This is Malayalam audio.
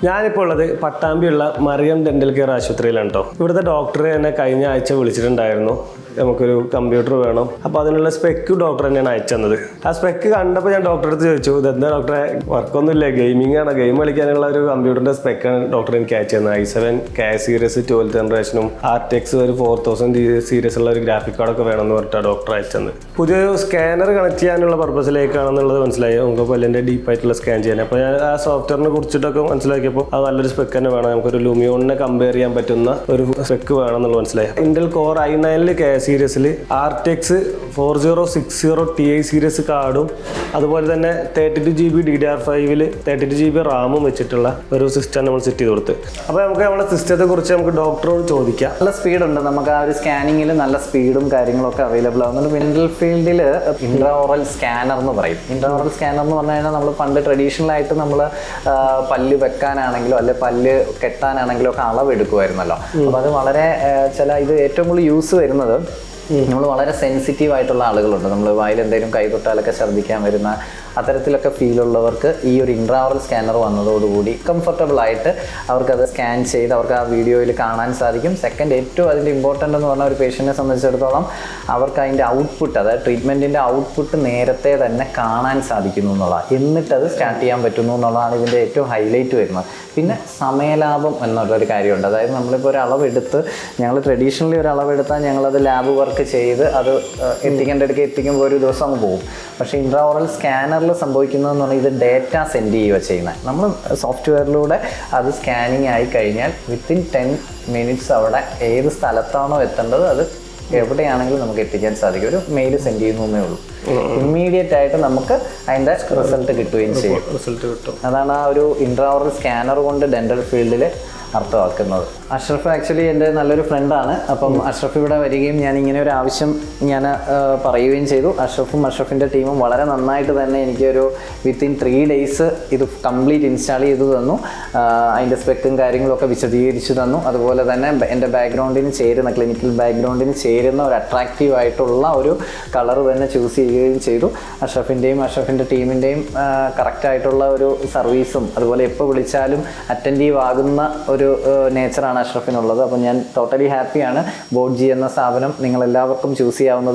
ഞാനിപ്പോൾ ഉള്ളത് പട്ടാമ്പിയുള്ള മറിയം ഡെന്റൽ കെയർ ആശുപത്രിയിലാണ് കേട്ടോ. ഇവിടുത്തെ ഡോക്ടറെ എന്നെ കഴിഞ്ഞ ആഴ്ച വിളിച്ചിട്ടുണ്ടായിരുന്നു. നമുക്കൊരു കമ്പ്യൂട്ടർ വേണം, അപ്പോൾ അതിനുള്ള സ്പെക്ക് ഡോക്ടർ തന്നെയാണ് അയച്ചത്. ആ സ്പെക്ക് കണ്ടപ്പോൾ ഞാൻ ഡോക്ടറെ അടുത്ത് ചോദിച്ചു, ഇതെന്താ ഡോക്ടറെ, വർക്കൊന്നുമില്ല, ഗെയിമിംഗ് ആണ്, ഗെയിം കളിക്കാനുള്ള ഒരു കമ്പ്യൂട്ടറിന്റെ സ്പെക്കാണ് ഡോക്ടർ എനിക്ക് അയച്ചു തന്നത്. i7 സീരീസ് 12th ജനറേഷനും RTX ഒരു 4000 സീരീസ് ഉള്ള ഒരു ഗ്രാഫിക് കാർഡൊക്കെ വേണമെന്ന് പറഞ്ഞിട്ടാണ് ഡോക്ടർ അയച്ചത്. പുതിയൊരു സ്കാനർ കണക്ട് ചെയ്യാനുള്ള പർപ്പസിലേക്കാണെന്നുള്ളത് മനസ്സിലായി. നമുക്ക് പല്ലിൻ്റെ ഡീപ്പായിട്ടുള്ള സ്കാൻ ചെയ്യാൻ. അപ്പോൾ ഞാൻ ആ സോഫ്റ്റ്വെയറിനെ കുറിച്ചിട്ടൊക്കെ മനസ്സിലാക്കിയപ്പോൾ അത് നല്ലൊരു സ്പെക്ക് തന്നെ വേണം, നമുക്കൊരു ലൂമിയോണിനെ കമ്പയർ ചെയ്യാൻ പറ്റുന്ന ഒരു സ്പെക്ക് വേണമെന്നുള്ളത് മനസ്സിലായി. ഇന്റൽ കോർ i9 സീരീസിൽ RTX 4060 Ti സീരീസ് കാർഡും അതുപോലെ തന്നെ 32 GB DDR5 32 GB റാമും വെച്ചിട്ടുള്ള ഒരു സിസ്റ്റം നമ്മൾ സെറ്റ് ചെയ്ത് കൊടുത്ത്. അപ്പോൾ നമുക്ക് നമ്മുടെ സിസ്റ്റത്തെ കുറിച്ച് നമുക്ക് ഡോക്ടറോട് ചോദിക്കാം. നല്ല സ്പീഡുണ്ട്, നമുക്ക് ആ ഒരു സ്കാനിങ്ങിൽ നല്ല സ്പീഡും കാര്യങ്ങളൊക്കെ അവൈലബിൾ ആവുന്നുണ്ട്. ഡെന്റൽ ഫീൽഡിൽ ഇൻട്രാഓറൽ സ്കാനർ എന്ന് പറയും. ഇൻട്രാഓറൽ സ്കാനർ എന്ന് പറഞ്ഞു കഴിഞ്ഞാൽ നമ്മൾ പണ്ട് ട്രഡീഷണൽ ആയിട്ട് നമ്മൾ പല്ല് വെക്കാനാണെങ്കിലോ അല്ലെ പല്ല് കെട്ടാനാണെങ്കിലോ ഒക്കെ അളവെടുക്കുമായിരുന്നല്ലോ. അപ്പോൾ അത് വളരെ ഇത് ഏറ്റവും കൂടുതൽ യൂസ് വരുന്നത് നമ്മൾ വളരെ സെൻസിറ്റീവ് ആയിട്ടുള്ള ആളുകളുണ്ട്. നമ്മൾ വായിൽ എന്തെങ്കിലും കൈതൊട്ടാലൊക്കെ ഛർദ്ദിക്കാൻ വരുന്ന അത്തരത്തിലൊക്കെ ഫീലുള്ളവർക്ക് ഈ ഒരു ഇൻട്രാഓറൽ സ്കാനർ വന്നതോടുകൂടി കംഫർട്ടബിൾ ആയിട്ട് അവർക്കത് സ്കാൻ ചെയ്ത് അവർക്ക് ആ വീഡിയോയിൽ കാണാൻ സാധിക്കും. സെക്കൻഡ്, ഏറ്റവും അതിൻ്റെ ഇമ്പോർട്ടൻ്റ് എന്ന് പറഞ്ഞാൽ ഒരു പേഷ്യൻറ്റിനെ സംബന്ധിച്ചിടത്തോളം അവർക്ക് അതിൻ്റെ ഔട്ട്പുട്ട്, അതായത് ട്രീറ്റ്മെൻറ്റിൻ്റെ ഔട്ട്പുട്ട് നേരത്തെ തന്നെ കാണാൻ സാധിക്കുന്നു എന്നുള്ളതാണ്. എന്നിട്ടത് സ്റ്റാർട്ട് ചെയ്യാൻ പറ്റുന്നു എന്നുള്ളതാണ് ഇതിൻ്റെ ഏറ്റവും ഹൈലൈറ്റ് വരുന്നത്. പിന്നെ സമയലാഭം എന്നുള്ളൊരു കാര്യമുണ്ട്. അതായത് നമ്മളിപ്പോൾ ഒരു അളവെടുത്ത്, ഞങ്ങൾ ട്രഡീഷണലി ഒരു അളവെടുത്താൽ ഞങ്ങളത് ലാബ് വർക്ക് ചെയ്ത് അത് എത്തിക്കുമ്പോൾ ഒരു ദിവസം അങ്ങ് പോകും. പക്ഷേ ഇൻട്രാഓറൽ സ്കാനറിൽ സംഭവിക്കുന്നതെന്ന് പറഞ്ഞാൽ ഇത് ഡേറ്റ സെൻഡ് ചെയ്യുക ചെയ്യുന്നത്. നമ്മൾ സോഫ്റ്റ്വെയറിലൂടെ അത് സ്കാനിങ് ആയി കഴിഞ്ഞാൽ വിത്തിൻ 10 minutes അവിടെ ഏത് സ്ഥലത്താണോ എത്തേണ്ടത് അത് എവിടെയാണെങ്കിലും നമുക്ക് എത്തിക്കാൻ സാധിക്കും. ഒരു മെയിൽ സെൻഡ് ചെയ്യുന്നേ ഉള്ളൂ. ഇമ്മീഡിയറ്റ് ആയിട്ട് നമുക്ക് അതിൻ്റെ റിസൾട്ട് കിട്ടുകയും ചെയ്യും. അതാണ് ആ ഒരു ഇൻട്രാഓറൽ സ്കാനർ കൊണ്ട് ഡെന്റൽ ഫീൽഡിൽ അർത്ഥമാക്കുന്നത്. അഷ്റഫ് ആക്ച്വലി എൻ്റെ നല്ലൊരു ഫ്രണ്ടാണ്. അപ്പം അഷ്റഫ് ഇവിടെ വരികയും ഞാൻ ഇങ്ങനെ ഒരു ആവശ്യം ഞാൻ പറയുകയും ചെയ്തു. അഷ്റഫിൻ്റെ ടീമും വളരെ നന്നായിട്ട് തന്നെ എനിക്കൊരു വിത്തിൻ 3 days ഇത് കംപ്ലീറ്റ് ഇൻസ്റ്റാൾ ചെയ്തു തന്നു. അതിൻ്റെ സ്പെക്കും കാര്യങ്ങളൊക്കെ വിശദീകരിച്ചു തന്നു. അതുപോലെ തന്നെ എൻ്റെ ബാക്ക്ഗ്രൗണ്ടിന് ചേരുന്ന, ക്ലിനിക്കൽ ബാക്ക്ഗ്രൗണ്ടിന് ചേരുന്ന ഒരു അട്രാക്റ്റീവ് ആയിട്ടുള്ള ഒരു കളർ തന്നെ ചൂസ് ചെയ്യുകയും ചെയ്തു. അഷ്റഫിൻ്റെ ടീമിൻ്റെയും കറക്റ്റായിട്ടുള്ള ഒരു സർവീസും അതുപോലെ എപ്പോൾ വിളിച്ചാലും അറ്റൻറ്റീവ് ആകുന്ന ഒരു നേച്ചറാണ് അഷ്റഫിനുള്ളത്. അപ്പോൾ ഞാൻ ടോട്ടലി ഹാപ്പിയാണ്. ബോട്ട് ജി എന്ന സ്ഥാപനം നിങ്ങളെല്ലാവർക്കും ചൂസ് ചെയ്യാവുന്നതേ